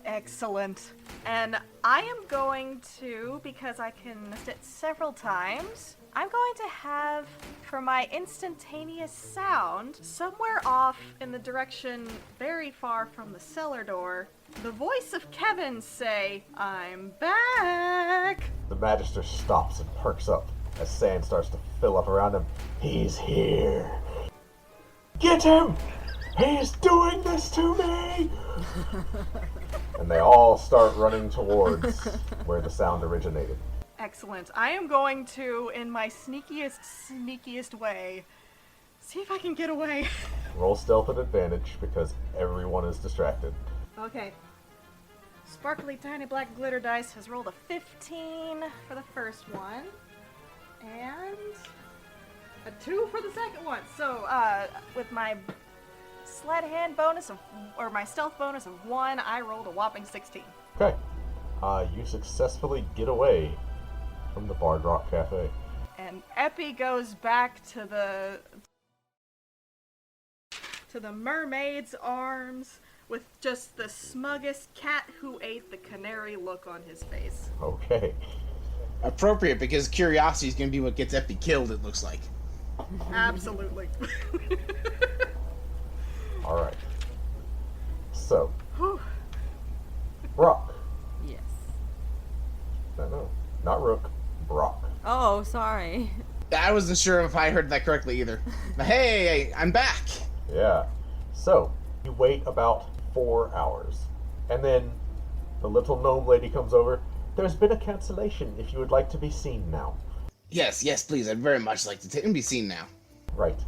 Excellent. And I am going to, because I can sit several times, I'm going to have, for my instantaneous sound, somewhere off in the direction very far from the cellar door, the voice of Kevin say, "I'm back!"
The Magister stops and perks up as sand starts to fill up around him. He's here. Get him! He's doing this to me! And they all start running towards where the sound originated.
Excellent. I am going to, in my sneakiest way, see if I can get away.
Roll stealth at advantage because everyone is distracted.
Okay. Sparkly tiny black glitter dice has rolled a 15 for the first one. And a 2 for the second one. So, with my sled hand bonus of, or my stealth bonus of 1, I rolled a whopping 16.
Okay. You successfully get away from the Bard Rock Cafe.
And Epi goes back to the mermaid's arms with just the smuggest cat who ate the canary look on his face.
Okay.
Appropriate, because curiosity is going to be what gets Epi killed, it looks like.
Absolutely.
Alright. So,
Whew.
Brock.
Yes.
No, not Rook. Brock.
Oh, sorry.
I wasn't sure if I heard that correctly either. But hey, I'm back!
Yeah. So, you wait about 4 hours. And then the little gnome lady comes over. There's been a cancellation if you would like to be seen now.
Yes, please, I'd very much like to be seen now.
Right.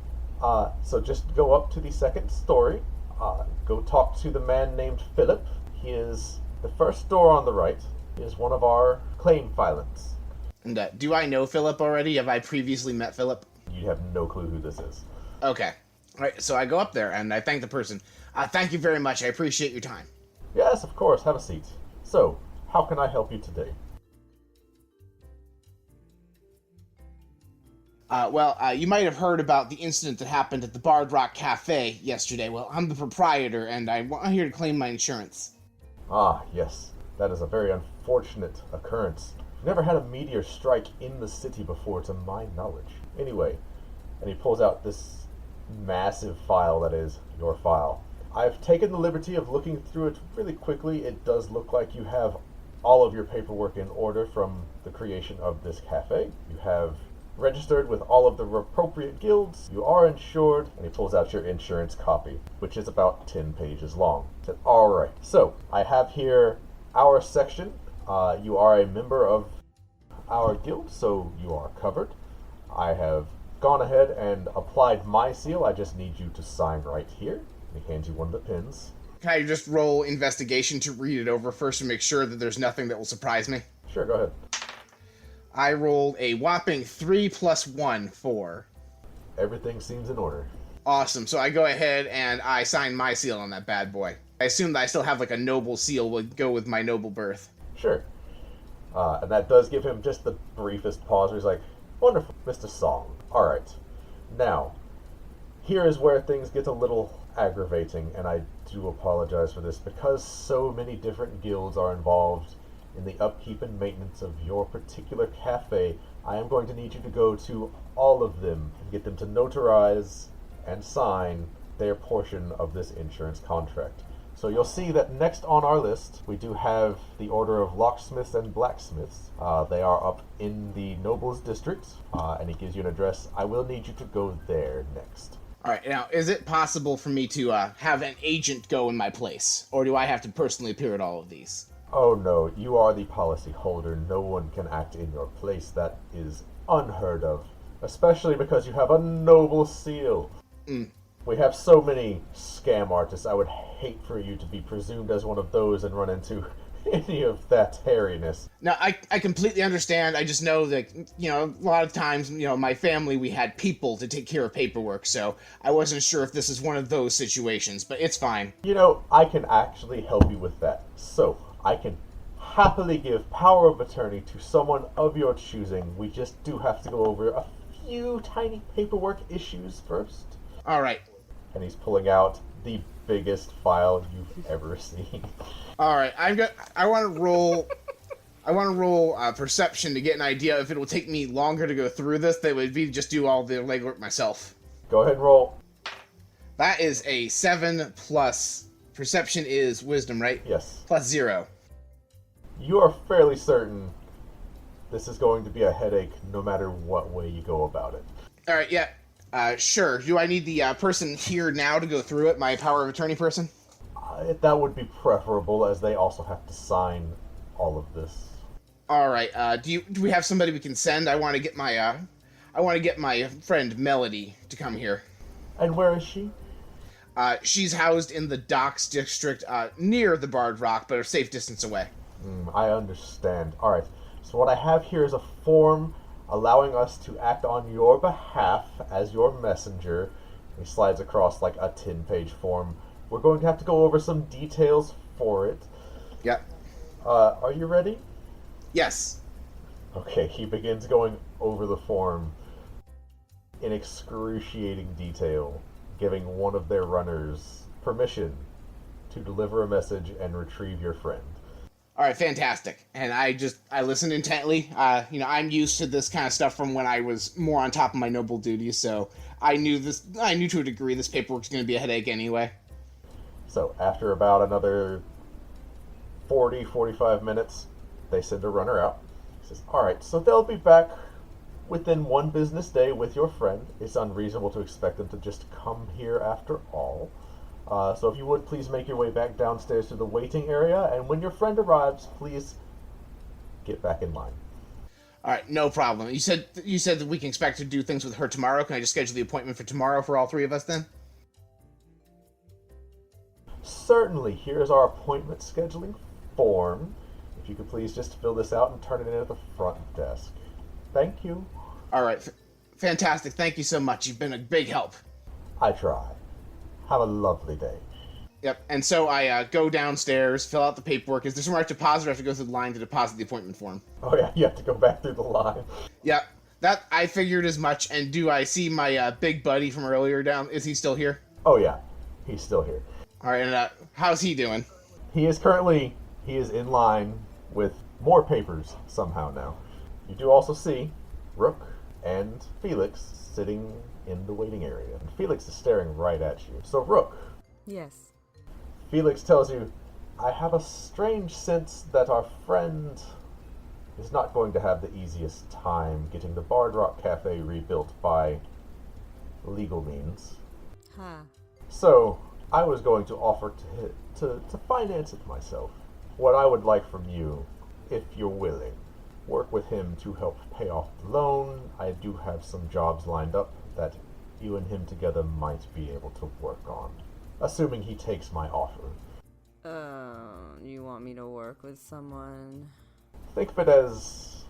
So just go up to the second story. Go talk to the man named Philip. He is the first door on the right. He is one of our claim filants.
And do I know Philip already? Have I previously met Philip?
You have no clue who this is.
Okay. Alright, so I go up there and I thank the person. Thank you very much, I appreciate your time.
Yes, of course. Have a seat. So, how can I help you today?
You might have heard about the incident that happened at the Bard Rock Cafe yesterday. Well, I'm the proprietor, and I'm here to claim my insurance.
Ah, yes. That is a very unfortunate occurrence. Never had a meteor strike in the city before, to my knowledge. Anyway, and he pulls out this massive file that is your file. I've taken the liberty of looking through it really quickly. It does look like you have all of your paperwork in order from the creation of this cafe. You have registered with all of the appropriate guilds. You are insured, and he pulls out your insurance copy, which is about 10 pages long. He said, all right, so I have here our section. You are a member of our guild, so you are covered. I have gone ahead and applied my seal. I just need you to sign right here. He hands you one of the pins.
Can I just roll investigation to read it over first to make sure that there's nothing that will surprise me?
Sure, go ahead.
I rolled a whopping 3 + 1, 4.
Everything seems in order.
Awesome. So I go ahead and I sign my seal on that bad boy. I assume that I still have like a noble seal would go with my noble birth.
Sure. And that does give him just the briefest pause where he's like, wonderful, Mr. Song. Alright. Now, here is where things get a little aggravating, and I do apologize for this, because so many different guilds are involved in the upkeep and maintenance of your particular cafe. I am going to need you to go to all of them and get them to notarize and sign their portion of this insurance contract. So you'll see that next on our list, we do have the Order of Locksmiths and Blacksmiths. They are up in the Nobles District, and he gives you an address. I will need you to go there next.
All right, now, is it possible for me to have an agent go in my place? Or do I have to personally appear at all of these?
Oh no, you are the policy holder. No one can act in your place. That is unheard of. Especially because you have a noble seal. We have so many scam artists. I would hate for you to be presumed as one of those and run into any of that hairiness.
Now, I completely understand. I just know that, a lot of times, my family, we had people to take care of paperwork, so I wasn't sure if this is one of those situations, but it's fine.
I can actually help you with that. So, I can happily give power of attorney to someone of your choosing. We just do have to go over a few tiny paperwork issues first.
All right.
And he's pulling out the biggest file you've ever seen.
All right. I want to roll. I want to roll perception to get an idea if it will take me longer to go through this. That would be just do all the legwork myself.
Go ahead and roll.
That is a 7 plus. Perception is wisdom, right?
Yes.
Plus 0.
You are fairly certain this is going to be a headache no matter what way you go about it.
All right. Yeah. Sure. Do I need the person here now to go through it? My power of attorney person?
That would be preferable, as they also have to sign all of this.
All right. Do we have somebody we can send? I want to get my friend Melody to come here.
And where is she?
She's housed in the Docks district near the Bard Rock, but a safe distance away.
I understand. All right. So what I have here is a form allowing us to act on your behalf as your messenger. He slides across like a 10-page form. We're going to have to go over some details for it.
Yep.
Are you ready?
Yes.
Okay, he begins going over the form in excruciating detail, giving one of their runners permission to deliver a message and retrieve your friend.
All right, fantastic. And I listened intently. I'm used to this kind of stuff from when I was more on top of my noble duties, so I knew to a degree this paperwork's going to be a headache anyway.
So after about another 45 minutes, they send a runner out. He says, all right, so they'll be back within one business day with your friend. It's unreasonable to expect them to just come here after all. So if you would, please make your way back downstairs to the waiting area, and when your friend arrives, please get back in line.
All right, no problem. You said that we can expect to do things with her tomorrow. Can I just schedule the appointment for tomorrow for all three of us then?
Certainly. Here's our appointment scheduling form. If you could please just fill this out and turn it in at the front desk. Thank you.
All right, fantastic. Thank you so much. You've been a big help.
I try. Have a lovely day.
Yep, and so I go downstairs, fill out the paperwork. Is there somewhere I have to deposit, or I have to go through the line to deposit the appointment form?
Oh yeah, you have to go back through the line.
Yep, that I figured as much. And do I see my big buddy from earlier down? Is he still here?
Oh yeah, he's still here.
All right, and how's he doing?
He is in line with more papers somehow now. You do also see Rook and Felix sitting in the waiting area. And Felix is staring right at you. So Rook.
Yes.
Felix tells you, I have a strange sense that our friend is not going to have the easiest time getting the Bard Rock Cafe rebuilt by legal means.
Huh.
So, I was going to offer to finance it myself. What I would like from you, if you're willing, work with him to help pay off the loan. I do have some jobs lined up that you and him together might be able to work on, assuming he takes my offer.
You want me to work with someone?
Think of it as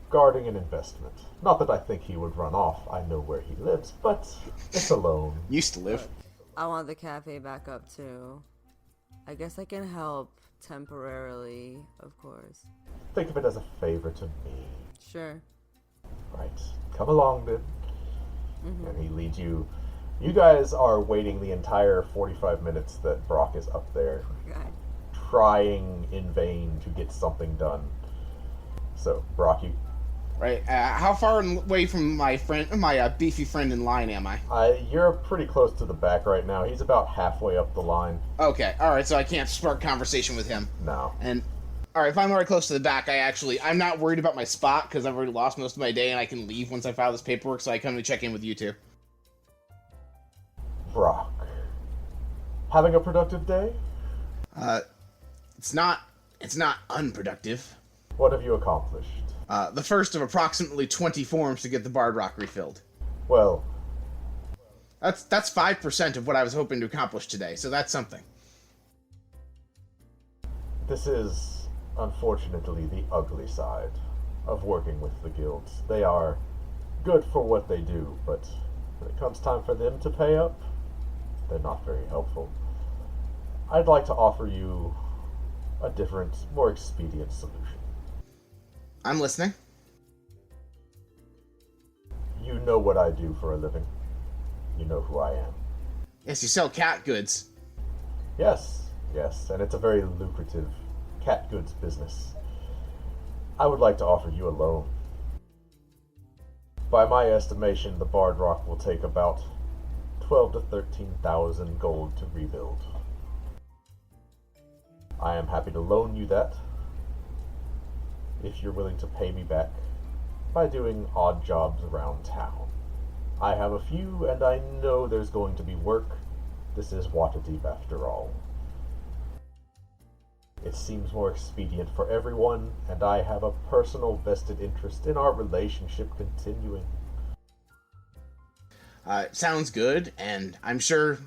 guarding an investment. Not that I think he would run off. I know where he lives, but it's a loan.
Used to live.
I want the cafe back up too. I guess I can help temporarily, of course.
Think of it as a favor to me.
Sure.
Right. Come along, then. And he leads you. You guys are waiting the entire 45 minutes that Brock is up there,
God.
trying in vain to get something done. So, Brock, you...
Right. How far away from my beefy friend in line am I?
You're pretty close to the back right now. He's about halfway up the line.
Okay. All right. So I can't spark conversation with him.
No.
And all right, if I'm already close to the back, I'm not worried about my spot because I've already lost most of my day and I can leave once I file this paperwork. So I come to check in with you two.
Brock, having a productive day?
It's not unproductive.
What have you accomplished?
The first of approximately 20 forms to get the Bard Rock refilled.
Well,
That's 5% of what I was hoping to accomplish today, so that's something.
this is, unfortunately, the ugly side of working with the guilds. They are good for what they do, but when it comes time for them to pay up, they're not very helpful. I'd like to offer you a different, more expedient solution.
I'm listening.
You know what I do for a living. You know who I am.
Yes, you sell cat goods.
Yes, and it's a very lucrative cat goods business. I would like to offer you a loan. By my estimation, the Bard Rock will take about 12 to 13,000 gold to rebuild. I am happy to loan you that, if you're willing to pay me back by doing odd jobs around town. I have a few, and I know there's going to be work. This is Waterdeep after all. It seems more expedient for everyone, and I have a personal vested interest in our relationship continuing.
Sounds good, and I'm sure,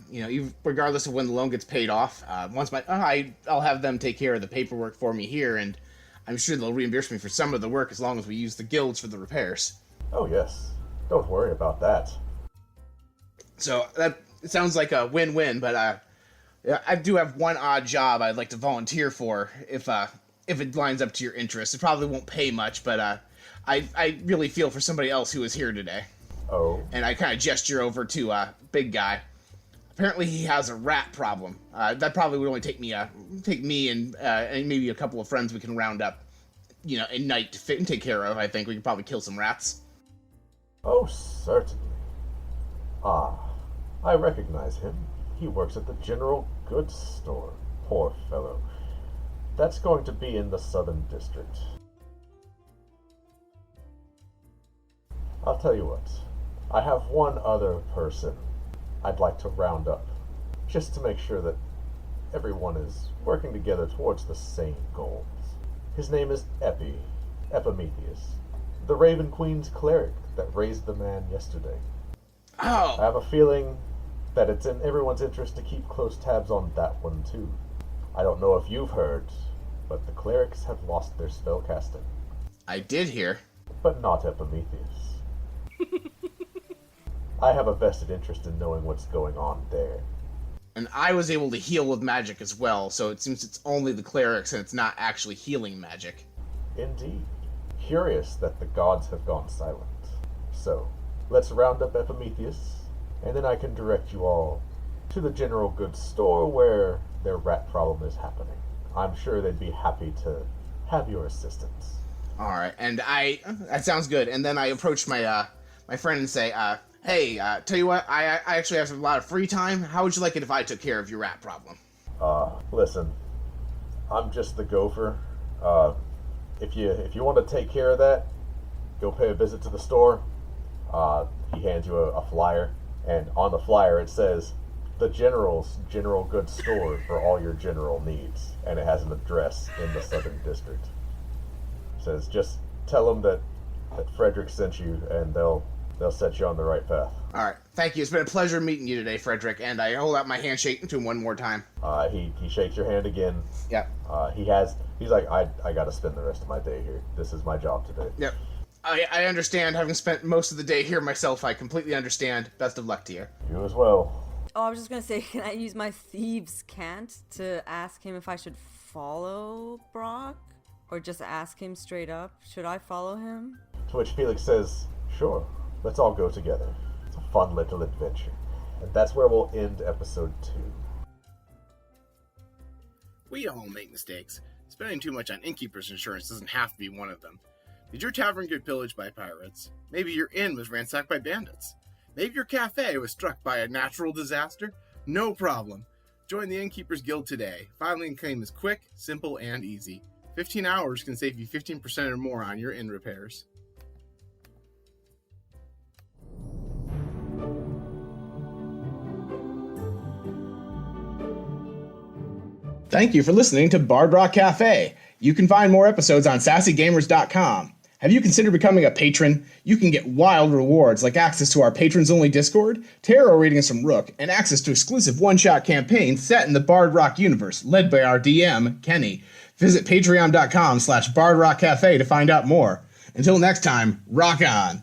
regardless of when the loan gets paid off, I'll have them take care of the paperwork for me here, and I'm sure they'll reimburse me for some of the work as long as we use the guilds for the repairs.
Oh yes, don't worry about that.
So it sounds like a win-win, but I do have one odd job I'd like to volunteer for if it lines up to your interest. It probably won't pay much, but I really feel for somebody else who is here today.
Oh?
And I kind of gesture over to big guy. Apparently he has a rat problem. That probably would only take me and maybe a couple of friends we can round up, a night to fit and take care of. I think we could probably kill some rats.
Oh, certainly. Ah, I recognize him. He works at the General Goods Store. Poor fellow. That's going to be in the Southern District. I'll tell you what. I have one other person I'd like to round up, just to make sure that everyone is working together towards the same goals. His name is Epimetheus, the Raven Queen's cleric that raised the man yesterday.
Oh!
I have a feeling that it's in everyone's interest to keep close tabs on that one too. I don't know if you've heard, but the clerics have lost their spellcasting.
I did hear.
But not Epimetheus. I have a vested interest in knowing what's going on there.
And I was able to heal with magic as well, so it seems it's only the clerics and it's not actually healing magic.
Indeed. Curious that the gods have gone silent. So, let's round up Epimetheus, and then I can direct you all to the General Goods Store where their rat problem is happening. I'm sure they'd be happy to have your assistance.
Alright, and that sounds good. And then I approach my friend and say, hey, tell you what, I actually have a lot of free time. How would you like it if I took care of your rat problem?
Listen, I'm just the gopher. If you want to take care of that, go pay a visit to the store. He hands you a flyer, and on the flyer it says, "The General's General Goods Store for all your general needs," and it has an address in the Southern District. It says, just tell them that Frederick sent you, and they'll set you on the right path.
All right. Thank you. It's been a pleasure meeting you today, Frederick. And I hold out my handshake to him one more time.
He shakes your hand again.
Yep.
He's like, I got to spend the rest of my day here. This is my job today.
Yep. I understand, having spent most of the day here myself. I completely understand. Best of luck to you.
You as well.
Oh, I was just gonna say, can I use my thieves' cant to ask him if I should follow Brock? Or just ask him straight up? Should I follow him?
To which Felix says, sure, let's all go together. It's a fun little adventure. And that's where we'll end episode 2.
We all make mistakes. Spending too much on innkeeper's insurance doesn't have to be one of them. Did your tavern get pillaged by pirates? Maybe your inn was ransacked by bandits. Maybe your cafe was struck by a natural disaster? No problem. Join the Innkeepers Guild today. Filing a claim is quick, simple, and easy. 15 hours can save you 15% or more on your inn repairs.
Thank you for listening to Bard Rock Cafe. You can find more episodes on sassygamers.com. Have you considered becoming a patron? You can get wild rewards like access to our patrons-only Discord, tarot readings from Rook, and access to exclusive one-shot campaigns set in the Bard Rock universe, led by our DM, Kenny. Visit patreon.com/bardrockcafe to find out more. Until next time, rock on!